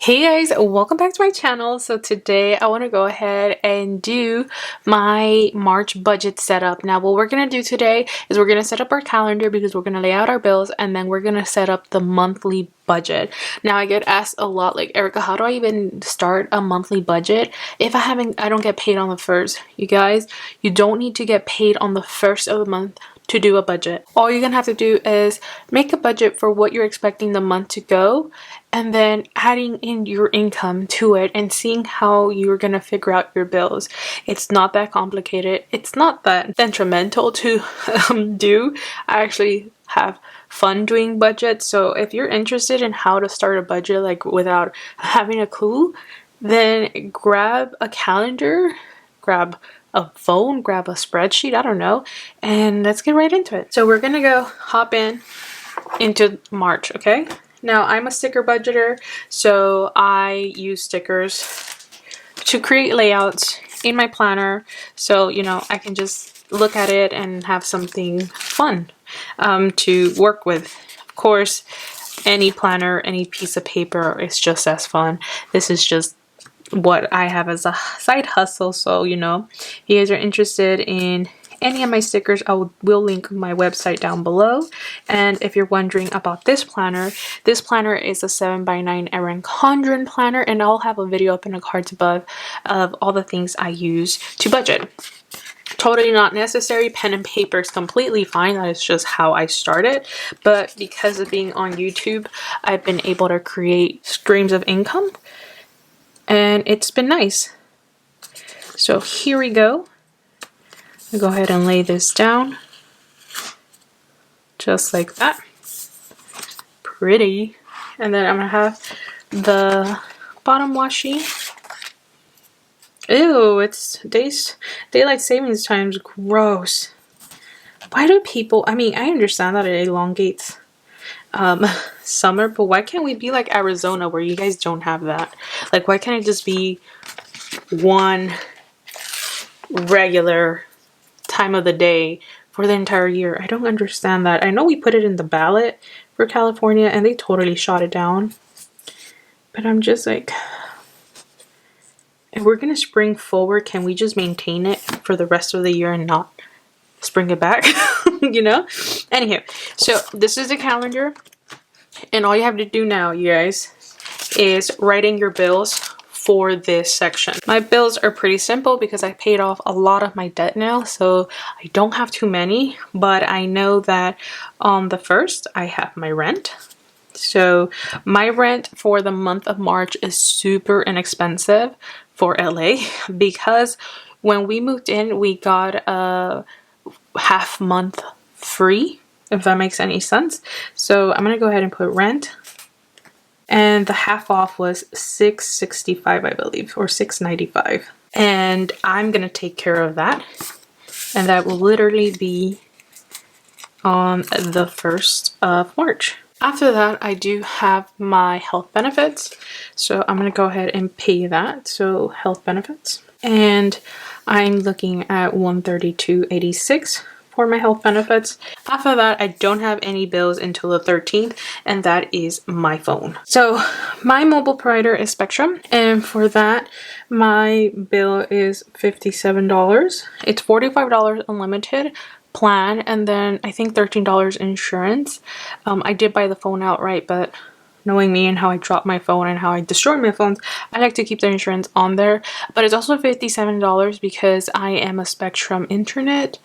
Hey guys, welcome back to my channel. So today I want to go ahead and do my March budget setup. Now what we're going to do today is we're going to set up our calendar because we're going to lay out our bills, and then we're going to set up the monthly budget. Now I get asked a lot, like, Erica, how do I even start a monthly budget if I don't get paid on the first? You guys, you don't need to get paid on the first of the month to do a budget. All you're gonna have to do is make a budget for what you're expecting the month to go, and then adding in your income to it and seeing how you're gonna figure out your bills. It's not that complicated. It's not that detrimental to do. I actually have fun doing budgets. So if you're interested in how to start a budget like without having a clue, then grab a calendar, grab a phone, grab a spreadsheet, I don't know, and let's get right into it. So we're gonna go hop into March, okay? Now I'm a sticker budgeter, so I use stickers to create layouts in my planner, so you know I can just look at it and have something fun to work with. Of course, any planner, any piece of paper is just as fun. This is just what I have as a side hustle, so you know, if you guys are interested in any of my stickers, I will link my website down below. And if you're wondering about this planner is a 7x9 Erin Condren planner, and I'll have a video up in the cards above of all the things I use to budget. Totally not necessary. Pen and paper is completely fine. That is just how I started. But because of being on YouTube, I've been able to create streams of income, and it's been nice. So here we go. I'll go ahead and lay this down. Just like that. Pretty. And then I'm going to have the bottom washi. Ew, it's daylight savings times. Gross. Why do people, I mean, I understand that it elongates summer, but why can't we be like Arizona where you guys don't have that? Like, why can't it just be one regular time of the day for the entire year? I don't understand that. I know we put it in the ballot for California and they totally shot it down, but I'm just like, if we're gonna spring forward, can we just maintain it for the rest of the year and not spring it back? You know? Anywho, so this is the calendar, and all you have to do now, you guys, is write in your bills for this section. My bills are pretty simple because I paid off a lot of my debt now, so I don't have too many, but I know that on the first I have my rent. So my rent for the month of March is super inexpensive for LA because when we moved in, we got a half month free, if that makes any sense. So I'm gonna go ahead and put rent, and the half off was $6.65, I believe, or $6.95, and I'm gonna take care of that, and that will literally be on the 1st of March. After that, I do have my health benefits, so I'm gonna go ahead and pay that. So health benefits, and I'm looking at $132.86 for my health benefits. After that, I don't have any bills until the 13th, and that is my phone. So my mobile provider is Spectrum, and for that my bill is $57. It's $45 unlimited plan, and then I think $13 insurance. I did buy the phone outright, but knowing me and how I drop my phone and how I destroy my phones, I like to keep the insurance on there. But it's also $57 because I am a Spectrum internet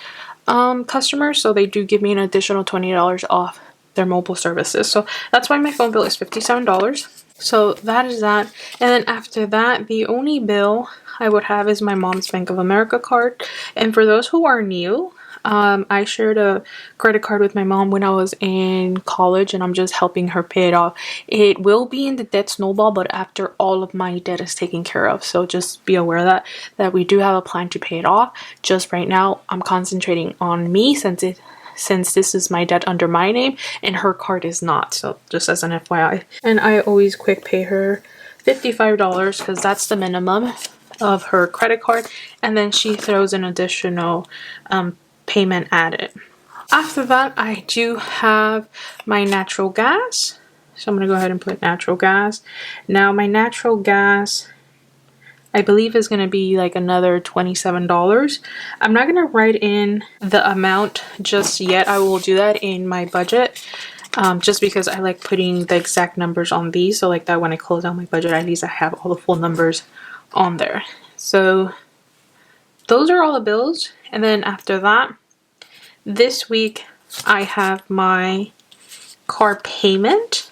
customer, so they do give me an additional $20 off their mobile services. So that's why my phone bill is $57. So that is that. And then after that, the only bill I would have is my mom's Bank of America card. And for those who are new, I shared a credit card with my mom when I was in college, and I'm just helping her pay it off. It will be in the debt snowball, but after all of my debt is taken care of. So just be aware that we do have a plan to pay it off. Just right now, I'm concentrating on me since this is my debt under my name and her card is not. So just as an FYI. And I always quick pay her $55 because that's the minimum of her credit card, and then she throws an additional payment added. After that, I do have my natural gas, So I'm going to go ahead and put natural gas. Now my natural gas, I believe, is going to be like another $27. I'm not going to write in the amount just yet. I will do that in my budget. Just because I like putting the exact numbers on these, so like that when I close out my budget, at least I have all the full numbers on there. So those are all the bills. And then after that, this week I have my car payment.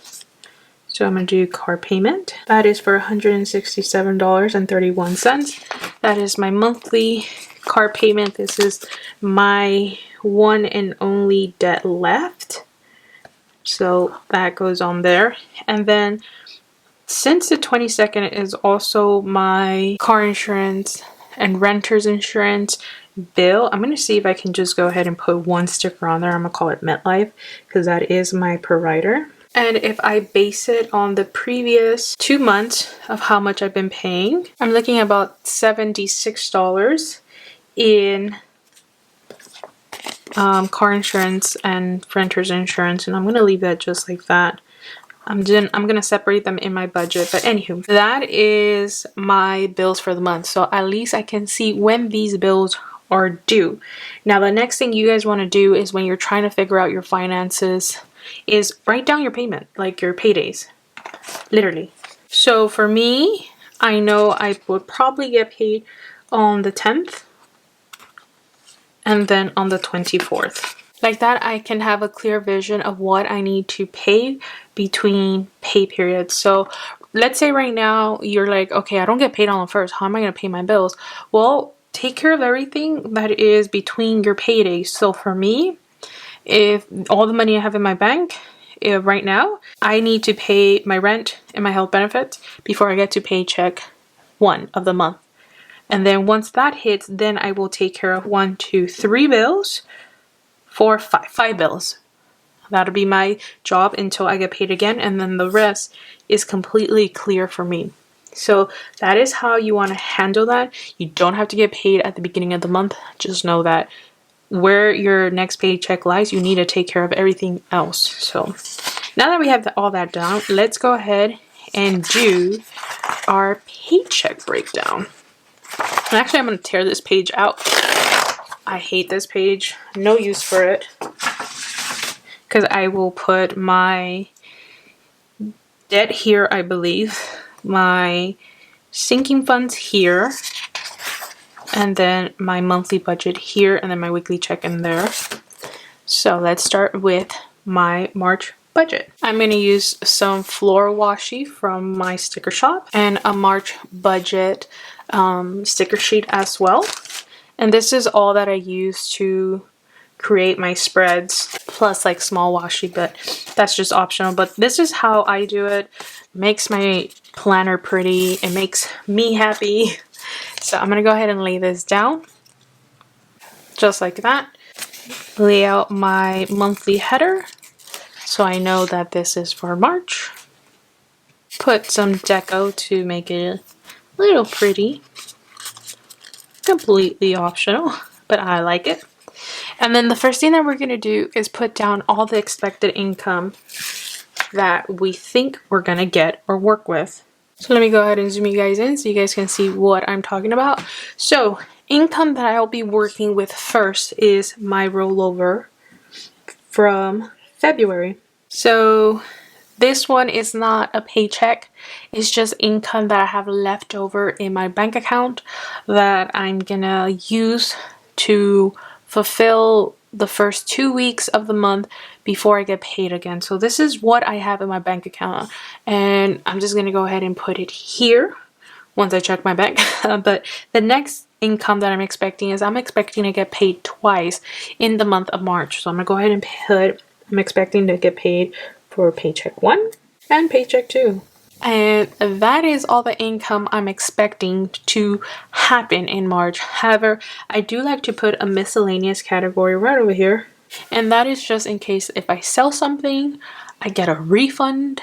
So I'm going to do car payment. That is for $167.31. That is my monthly car payment. This is my one and only debt left. So that goes on there. And then since the 22nd is also my car insurance and renter's insurance bill, I'm going to see if I can just go ahead and put one sticker on there. I'm going to call it MetLife because that is my provider. And if I base it on the previous 2 months of how much I've been paying, I'm looking at about $76 in car insurance and renter's insurance, and I'm gonna leave that just like that. I'm gonna separate them in my budget, but anywho, that is my bills for the month. So at least I can see when these bills are due. Now the next thing you guys want to do is when you're trying to figure out your finances is write down your payment, like your paydays, literally. So for me, I know I would probably get paid on the 10th and then on the 24th. Like that, I can have a clear vision of what I need to pay between pay periods. So let's say right now you're like, okay, I don't get paid on the 1st. How am I going to pay my bills? Well, take care of everything that is between your paydays. So for me, if all the money I have in my bank right now, I need to pay my rent and my health benefits before I get to paycheck 1 of the month. And then once that hits, then I will take care of 1, 2, 3 bills, 4, 5 bills. That'll be my job until I get paid again, and then the rest is completely clear for me. So that is how you want to handle that. You don't have to get paid at the beginning of the month. Just know that where your next paycheck lies, you need to take care of everything else. So now that we have all that down, let's go ahead and do our paycheck breakdown. And actually, I'm going to tear this page out. I hate this page. No use for it. Because I will put my debt here, I believe. My sinking funds here. And then my monthly budget here. And then my weekly check in there. So let's start with my March budget. I'm going to use some floor washi from my sticker shop. And a March budget sticker sheet as well. And this is all that I use to create my spreads, plus like small washi, but that's just optional. But this is how I do it. Makes my planner pretty. It makes me happy. So I'm gonna go ahead and lay this down just like that. Lay out my monthly header so I know that this is for March. Put some deco to make it a little pretty. Completely optional, but I like it. And then the first thing that we're going to do is put down all the expected income that we think we're going to get or work with. So let me go ahead and zoom you guys in so you guys can see what I'm talking about. So income that I'll be working with first is my rollover from February. So this one is not a paycheck. It's just income that I have left over in my bank account that I'm gonna use to fulfill the first 2 weeks of the month before I get paid again. So this is what I have in my bank account, and I'm just gonna go ahead and put it here once I check my bank. But the next income that I'm expecting is I'm expecting to get paid twice in the month of March. So I'm gonna go ahead and put I'm expecting to get paid for paycheck 1 and paycheck 2. And that is all the income I'm expecting to happen in March. However, I do like to put a miscellaneous category right over here. And that is just in case if I sell something, I get a refund.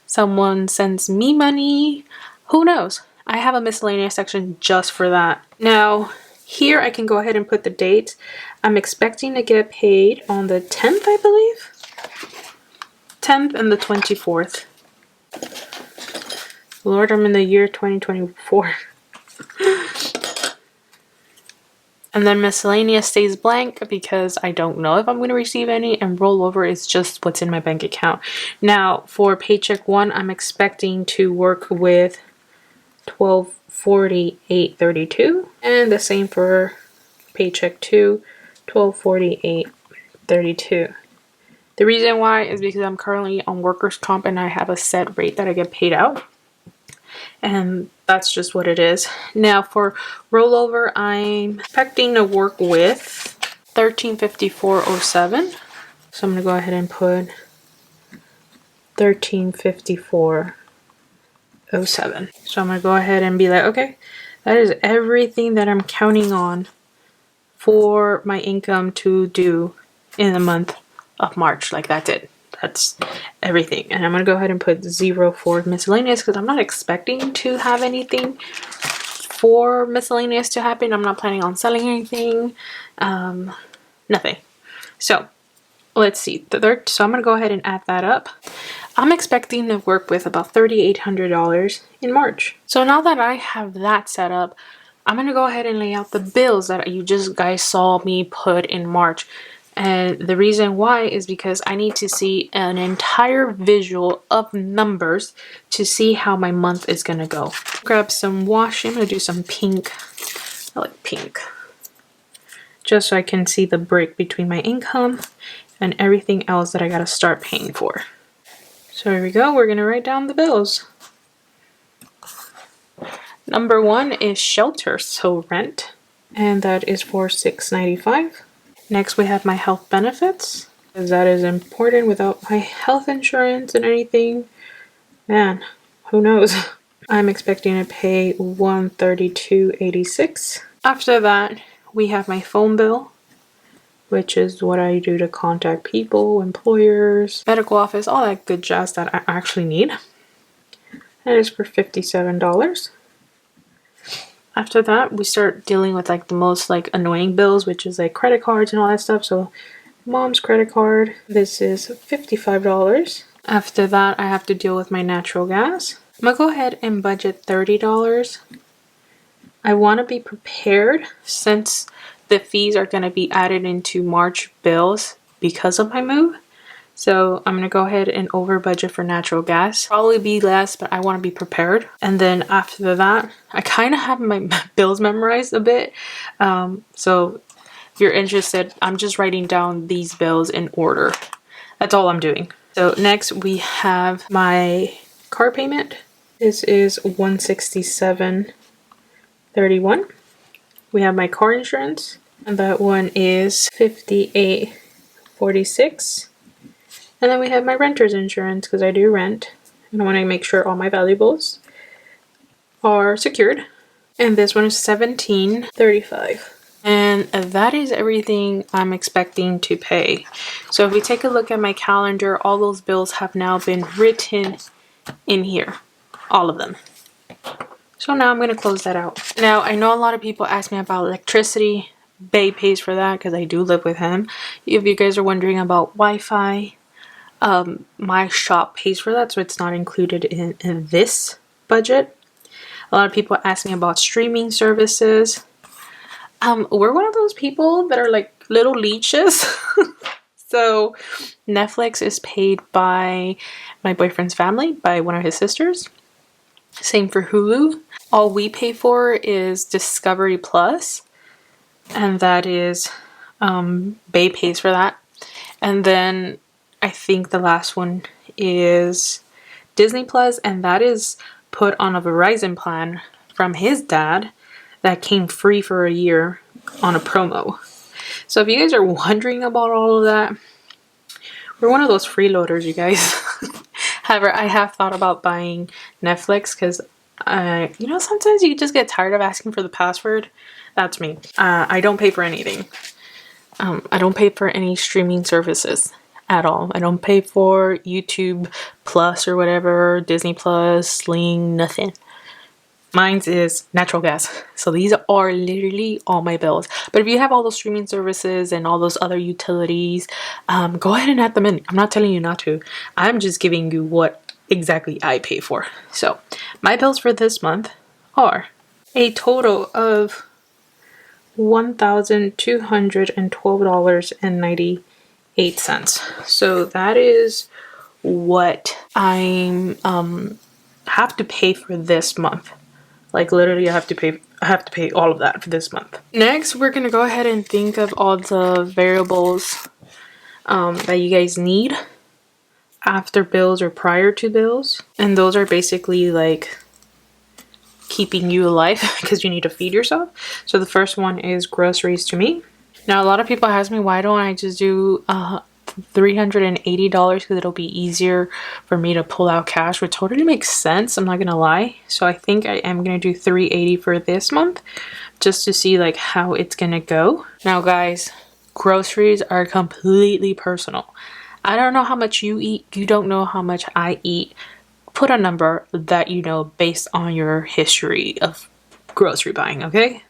Someone sends me money. Who knows? I have a miscellaneous section just for that. Now, here I can go ahead and put the date. I'm expecting to get paid on the 10th, I believe. 10th and the 24th. Lord, I'm in the year 2024. And then miscellaneous stays blank because I don't know if I'm going to receive any, and rollover is just what's in my bank account. Now, for paycheck 1, I'm expecting to work with $1248.32, and the same for paycheck 2, $1248.32. The reason why is because I'm currently on workers' comp and I have a set rate that I get paid out. And that's just what it is. Now for rollover, I'm expecting to work with $1354.07. So I'm going to go ahead and put $1354.07. So I'm going to go ahead and be like, okay, that is everything that I'm counting on for my income to do in the month of March. Like, that's it. That's everything. And I'm going to go ahead and put 0 for miscellaneous because I'm not expecting to have anything for miscellaneous to happen. I'm not planning on selling anything. Nothing. So let's see. So I'm going to go ahead and add that up. I'm expecting to work with about $3,800 in March. So now that I have that set up, I'm going to go ahead and lay out the bills that you just guys saw me put in March. And the reason why is because I need to see an entire visual of numbers to see how my month is going to go. Grab some washi. I'm going to do some pink. I like pink. Just so I can see the break between my income and everything else that I got to start paying for. So here we go. We're going to write down the bills. Number 1 is shelter, so rent. And that is for $6.95. Next, we have my health benefits, because that is important. Without my health insurance and anything, man, who knows? I'm expecting to pay $132.86. After that, we have my phone bill, which is what I do to contact people, employers, medical office, all that good jazz that I actually need. That is for $57. After that, we start dealing with like the most like annoying bills, which is like credit cards and all that stuff. So mom's credit card, this is $55. After that, I have to deal with my natural gas. I'm gonna go ahead and budget $30. I want to be prepared since the fees are going to be added into March bills because of my move. So I'm going to go ahead and over budget for natural gas. Probably be less, but I want to be prepared. And then after that, I kind of have my bills memorized a bit. So if you're interested, I'm just writing down these bills in order. That's all I'm doing. So next we have my car payment. This is $167.31. We have my car insurance, and that one is $58.46. And then we have my renter's insurance because I do rent and I want to make sure all my valuables are secured. And this one is $17.35. And that is everything I'm expecting to pay. So if we take a look at my calendar, all those bills have now been written in here. All of them. So now I'm going to close that out. Now, I know a lot of people ask me about electricity. Bae pays for that because I do live with him. If you guys are wondering about Wi-Fi, my shop pays for that, so it's not included in this budget. A lot of people ask me about streaming services. We're one of those people that are like little leeches. So Netflix is paid by my boyfriend's family, by one of his sisters. Same for Hulu. All we pay for is Discovery Plus, and that is Bae pays for that. And then I think the last one is Disney Plus, and that is put on a Verizon plan from his dad that came free for a year on a promo. So if you guys are wondering about all of that, we're one of those freeloaders, you guys. However, I have thought about buying Netflix because, you know, sometimes you just get tired of asking for the password. That's me. I don't pay for anything. I don't pay for any streaming services at all. I don't pay for YouTube Plus or whatever, Disney Plus, Sling, nothing. Mine's is natural gas. So these are literally all my bills. But if you have all those streaming services and all those other utilities, go ahead and add them in. I'm not telling you not to. I'm just giving you what exactly I pay for. So my bills for this month are a total of $1,212.98. So that is what I'm have to pay for this month. Like literally I have to pay all of that for this month. Next, we're gonna go ahead and think of all the variables that you guys need after bills or prior to bills. And those are basically like keeping you alive because you need to feed yourself. So the first one is groceries to me. Now a lot of people ask me, why don't I just do $380 because it'll be easier for me to pull out cash, which totally makes sense. I'm not gonna lie. So I think I am gonna do $380 for this month just to see like how it's gonna go. Now guys, groceries are completely personal. I don't know how much you eat. You don't know how much I eat. Put a number that you know based on your history of grocery buying, okay?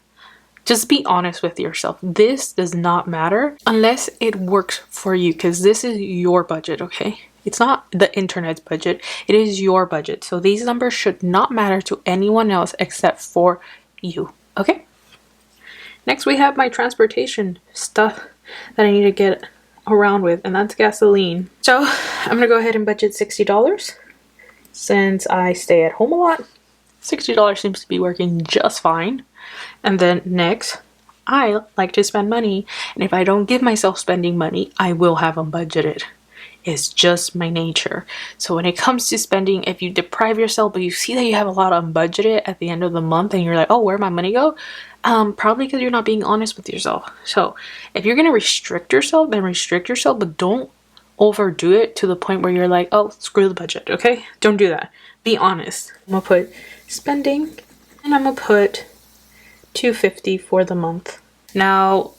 Just be honest with yourself. This does not matter unless it works for you, because this is your budget, okay? It's not the internet's budget. It is your budget. So these numbers should not matter to anyone else except for you, okay? Next, we have my transportation stuff that I need to get around with, and that's gasoline. So I'm gonna go ahead and budget $60 since I stay at home a lot. $60 seems to be working just fine. And then next, I like to spend money, and if I don't give myself spending money, I will have them budgeted. It's just my nature. So when it comes to spending, if you deprive yourself but you see that you have a lot unbudgeted at the end of the month and you're like, oh, where'd my money go? Probably because you're not being honest with yourself. So if you're gonna restrict yourself, then restrict yourself, but don't overdo it to the point where you're like, oh, screw the budget, okay? Don't do that. Be honest. I'm gonna put spending, and I'm gonna put $250 for the month. Now,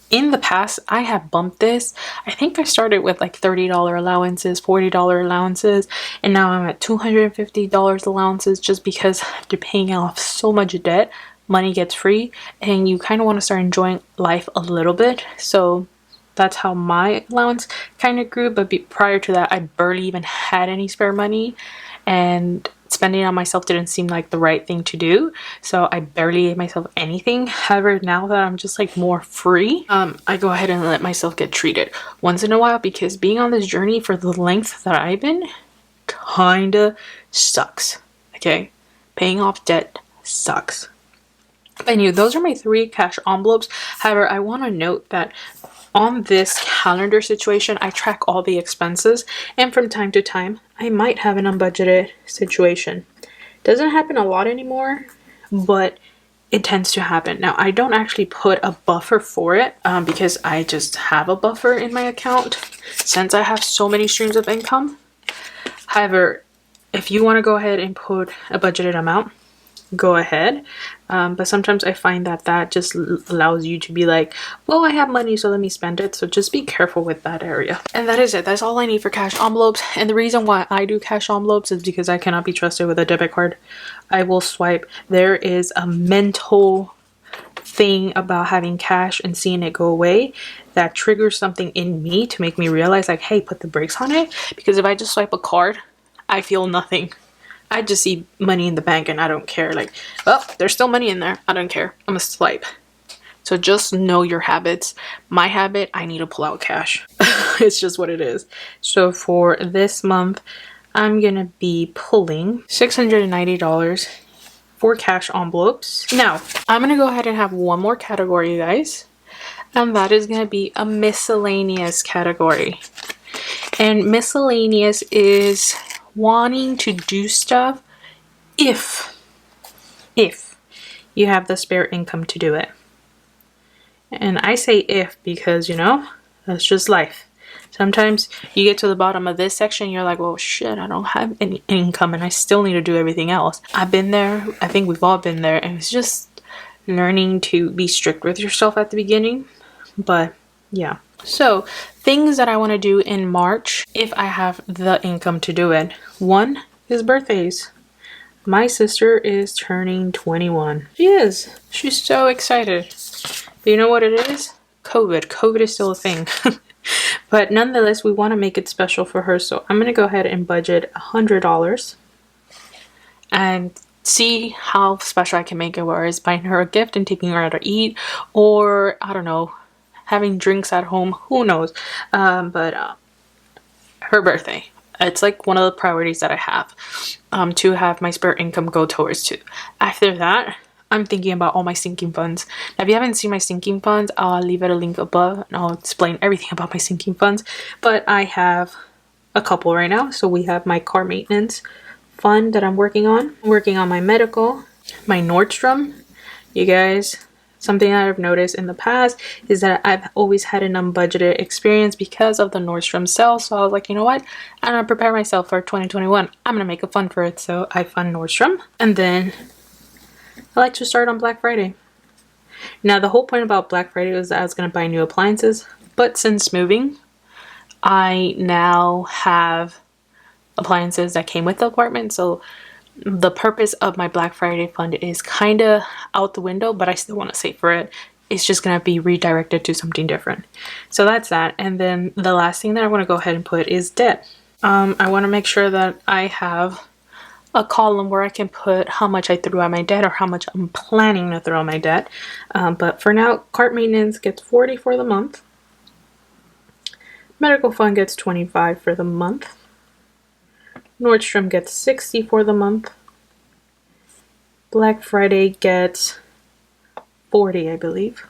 in the past, I have bumped this. I think I started with like $30 allowances, $40 allowances, and now I'm at $250 allowances just because after paying off so much debt, money gets free, and you kind of want to start enjoying life a little bit. So that's how my allowance kind of grew. But prior to that, I barely even had any spare money, and spending on myself didn't seem like the right thing to do, so I barely gave myself anything. However, now that I'm just like more free, I go ahead and let myself get treated once in a while, because being on this journey for the length that I've been kinda sucks, okay? Paying off debt sucks. Anyway, those are my 3 cash envelopes. However, I want to note that on this calendar situation, I track all the expenses, and from time to time, I might have an unbudgeted situation. Doesn't happen a lot anymore, but it tends to happen. Now, I don't actually put a buffer for it because I just have a buffer in my account since I have so many streams of income. However, if you want to go ahead and put a budgeted amount, go ahead. But sometimes I find that that just allows you to be like, well, I have money, so let me spend it. So just be careful with that area. And that is it. That's all I need for cash envelopes. And the reason why I do cash envelopes is because I cannot be trusted with a debit card. I will swipe. There is a mental thing about having cash and seeing it go away that triggers something in me to make me realize like, hey, put the brakes on it. Because if I just swipe a card, I feel nothing. I just see money in the bank and I don't care. Like, oh, there's still money in there. I don't care. I'm gonna swipe. So just know your habits. My habit, I need to pull out cash. It's just what it is. So for this month, I'm gonna be pulling $690 for cash envelopes. Now, I'm gonna go ahead and have one more category, you guys. And that is gonna be a miscellaneous category. And miscellaneous is wanting to do stuff if you have the spare income to do it. And I say if because, you know, that's just life. Sometimes you get to the bottom of this section, you're like, well, shit, I don't have any income and I still need to do everything else. I've been there. I think we've all been there. And it's just learning to be strict with yourself at the beginning. But yeah. So things that I want to do in March if I have the income to do it. One is birthdays. My sister is turning 21. She is. She's so excited. But you know what it is? COVID. COVID is still a thing. But nonetheless, we want to make it special for her. So I'm going to go ahead and budget $100 and see how special I can make it, whether it's buying her a gift and taking her out to eat, or I don't know, having drinks at home, who knows. But her birthday, it's like one of the priorities that I have, to have my spare income go towards to. After that, I'm thinking about all my sinking funds. Now, if you haven't seen my sinking funds, I'll leave it a link above and I'll explain everything about my sinking funds. But I have a couple right now. So we have my car maintenance fund that I'm working on. I'm working on my medical, my Nordstrom. You guys, something that I've noticed in the past is that I've always had an unbudgeted experience because of the Nordstrom sale. So I was like, you know what? I'm gonna prepare myself for 2021. I'm gonna make a fund for it. So I fund Nordstrom, and then I like to start on Black Friday. Now, the whole point about Black Friday was that I was going to buy new appliances, but since moving, I now have appliances that came with the apartment. So the purpose of my Black Friday fund is kind of out the window, but I still want to save for it. It's just going to be redirected to something different. So that's that. And then the last thing that I want to go ahead and put is debt. I want to make sure that I have a column where I can put how much I threw at my debt or how much I'm planning to throw at my debt. But for now, cart maintenance gets $40 for the month. Medical fund gets $25 for the month. Nordstrom gets $60 for the month. Black Friday gets $40, I believe.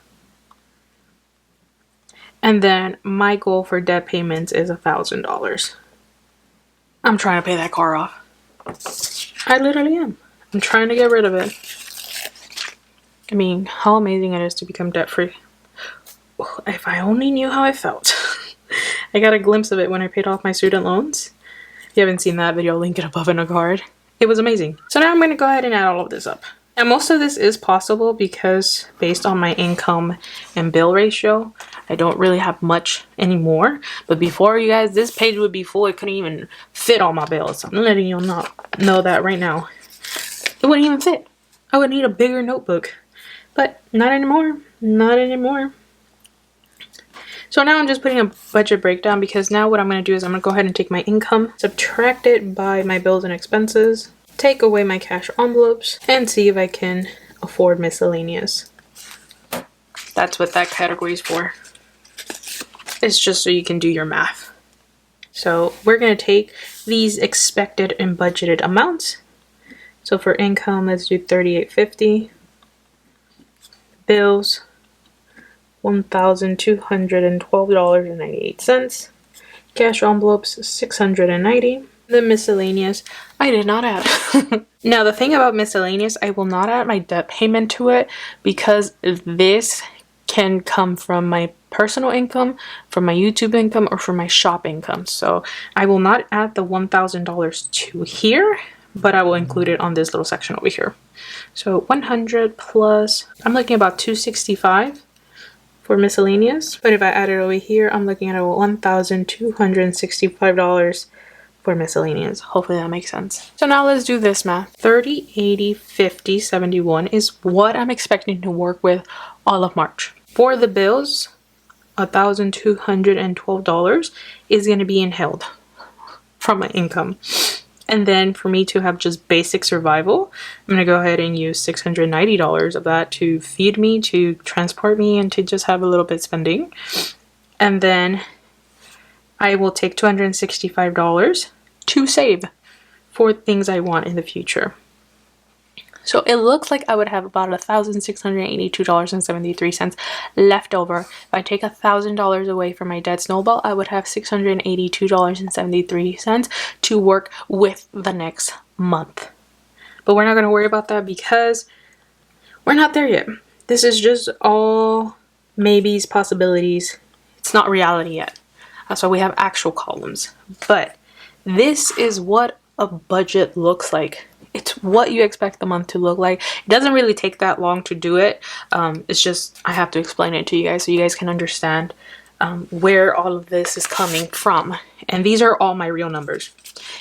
And then my goal for debt payments is $1,000. I'm trying to pay that car off. I literally am. I'm trying to get rid of it. I mean, how amazing it is to become debt-free. If I only knew how I felt. I got a glimpse of it when I paid off my student loans. If you haven't seen that video, I'll link it above in a card. It was amazing. So now I'm going to go ahead and add all of this up. And most of this is possible because based on my income and bill ratio, I don't really have much anymore. But before, you guys, this page would be full. It couldn't even fit all my bills. I'm letting you know that right now. It wouldn't even fit. I would need a bigger notebook. But not anymore. Not anymore. So now I'm just putting a budget breakdown because now what I'm going to do is I'm going to go ahead and take my income, subtract it by my bills and expenses, take away my cash envelopes, and see if I can afford miscellaneous. That's what that category is for. It's just so you can do your math. So we're going to take these expected and budgeted amounts. So for income, let's do $38.50. Bills, $1,212.98. Cash envelopes, $690. The miscellaneous, I did not add. Now the thing about miscellaneous, I will not add my debt payment to it because this can come from my personal income, from my YouTube income, or from my shop income. So I will not add the $1,000 to here, but I will include it on this little section over here. So 100 plus, I'm looking at about $265 for miscellaneous. But if I add it over here, I'm looking at $1,265 for miscellaneous. Hopefully that makes sense. So now let's do this math. 30, 80, 50, 71 is what I'm expecting to work with all of March. For the bills, $1,212 is going to be inhaled from my income. And then for me to have just basic survival, I'm going to go ahead and use $690 of that to feed me, to transport me, and to just have a little bit spending. And then I will take $265 to save for things I want in the future. So it looks like I would have about $1,682.73 left over. If I take $1,000 away from my debt snowball, I would have $682.73 to work with the next month. But we're not going to worry about that because we're not there yet. This is just all maybes, possibilities. It's not reality yet. That's why we have actual columns. But this is what a budget looks like. It's what you expect the month to look like. It doesn't really take that long to do it. It's just I have to explain it to you guys so you guys can understand where all of this is coming from. And these are all my real numbers.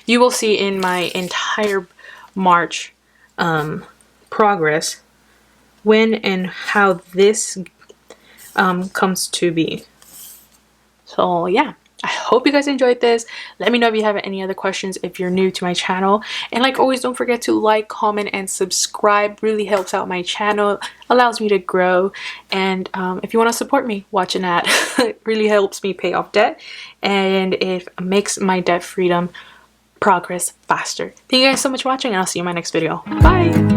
You will see in my entire March progress when and how this comes to be. So yeah, I hope you guys enjoyed this. Let me know if you have any other questions if you're new to my channel. And like always, don't forget to like, comment, and subscribe. Really helps out my channel, allows me to grow. And if you want to support me, watch an ad. It really helps me pay off debt, and it makes my debt freedom progress faster. Thank you guys so much for watching, and I'll see you in my next video. Bye!